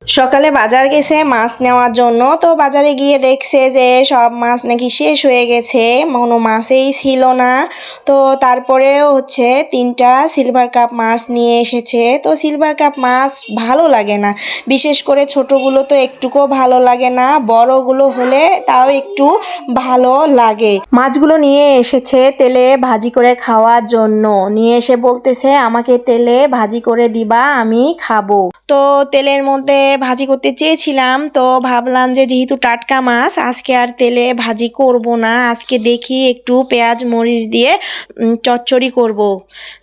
সকালে বাজার গেছে মাছ নেওয়ার জন্য। তো বাজারে গিয়ে দেখছে যে সব মাছ নাকি শেষ হয়ে গেছে, কোনো মাছেই ছিল না। তো তারপরেও হচ্ছে 3টা সিলভার কাপ মাছ নিয়ে এসেছে। তো সিলভার কাপ মাছ ভালো লাগে না, বিশেষ করে ছোটগুলো তো একটুকুও ভালো লাগে না, বড়গুলো হলে তাও একটু ভালো লাগে। মাছগুলো নিয়ে এসেছে তেলে ভাজি করে খাওয়ার জন্য। নিয়ে এসে বলতেছে আমাকে তেলে ভাজি করে দিবা, আমি খাবো। তো তেলের মধ্যে ভাজি করতে চেয়েছিলাম, তো ভাবলাম যে যেহেতু টাটকা মাছ আজকে আর তেলে ভাজি করব না, আজকে দেখি একটু পেঁয়াজ মরিচ দিয়ে চচ্চড়ি করব।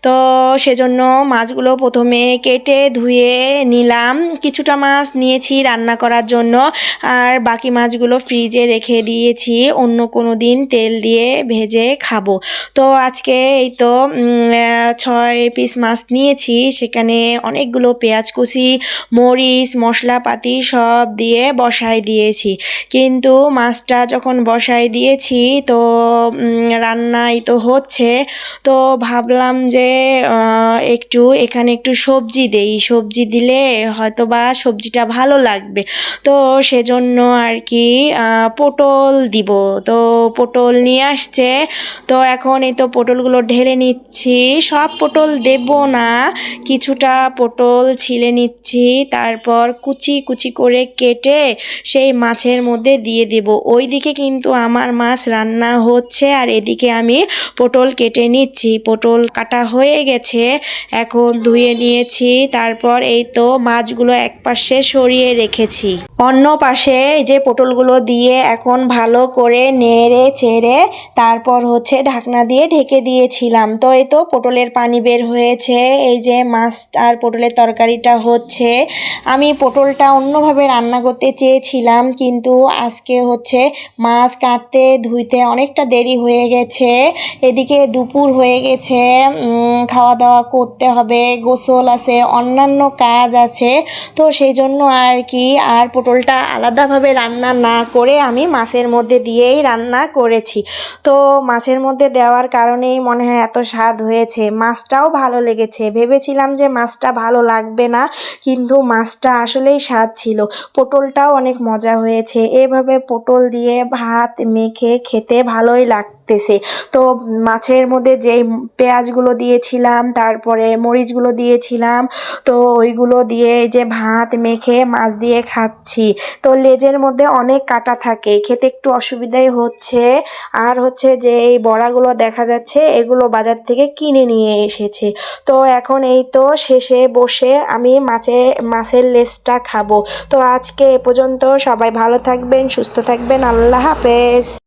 তো সেজন্য মাছগুলো প্রথমে কেটে ধুয়ে নিলাম। কিছুটা মাছ নিয়েছি রান্না করার জন্য, আর বাকি মাছগুলো ফ্রিজে রেখে দিয়েছি অন্য কোনো দিন তেল দিয়ে ভেজে খাবো। তো আজকে এই তো 6 পিস মাছ নিয়েছি, সেখানে অনেকগুলো পেঁয়াজ কুচি, মরিচ, মশলাপাতি সব দিয়ে বসাই দিয়েছি। কিন্তু মাছটা যখন বসাই দিয়েছি তো রান্নাই তো হচ্ছে, তো ভাবলাম যে এখানে একটু সবজি দেই, সবজি দিলে হয়তো বা সবজিটা ভালো লাগবে। তো সেজন্য আর কি পটল দিব। তো পটল নিয়ে আসছে, তো এখন এই তো পটলগুলো ঢেলে নিচ্ছি। সব পটল দেব না, কিছুটা পটল ছিলে নিচ্ছি, তারপর কুচি কুচি করে কেটে সেই মাছের মধ্যে দিয়ে দেব। ওইদিকে কিন্তু আমার মাছ রান্না হচ্ছে আর এদিকে আমি পটল কেটে নিচ্ছি। পটল কাটা হয়ে গেছে, এখন ধুয়ে নিয়েছি, তারপর এই তো মাছগুলো একপাশে সরিয়ে রেখেছি। অন্য পাশে যে পটলগুলো দিয়ে এখন ভালো করে নেড়ে চেড়ে তারপর হচ্ছে ঢাকনা দিয়ে ঢেকে দিয়েছিলাম। তো এই তো পটলের পানি বের হয়েছে, এই যে মাছ আর পটলের তরকারিটা হচ্ছে। আমি পটলটা অন্যভাবে রান্না করতে চেয়েছিলাম, কিন্তু আজকে হচ্ছে মাছ কাটতে ধুইতে অনেকটা দেরি হয়ে গেছে, এদিকে দুপুর হয়ে গেছে, খাওয়া দাওয়া করতে হবে, গোসল আছে, অন্যান্য কাজ আছে। তো সেই জন্য আর কি আর পটলটা আলাদাভাবে রান্না না করে আমি মাছের মধ্যে দিয়েই রান্না করেছি। তো মাছের মধ্যে দেওয়ার কারণেই মনে হয় এত স্বাদ হয়েছে। মাছটাও ভালো লেগেছে, ভেবেছিলাম যে মাছটা ভালো লাগবে না, কিন্তু মাছটা আসলেই স্বাদ ছিল। পটলটাও অনেক মজা হয়েছে, এভাবে পটল দিয়ে ভাত মেখে খেতে ভালোই লাগতেছে। তো মাছের মধ্যে যেই পেঁয়াজগুলো দিয়েছিলাম, তারপরে মরিচগুলো দিয়েছিলাম, তো ওইগুলো দিয়ে যে ভাত মেখে মাছ দিয়ে খাচ্ছি। তো লেজের মধ্যে অনেক কাটা থাকে, খেতে একটু অসুবিধাই হচ্ছে। আর হচ্ছে যে এই বড়াগুলো দেখা যাচ্ছে এগুলো বাজার থেকে কিনে নিয়ে এসেছে। তো এখন এই তো শেষে বসে আমি মাছের লেজটা খাবো। তো আজকে এ পর্যন্ত, সবাই ভালো থাকবেন, সুস্থ থাকবেন, আল্লাহ হাফেজ।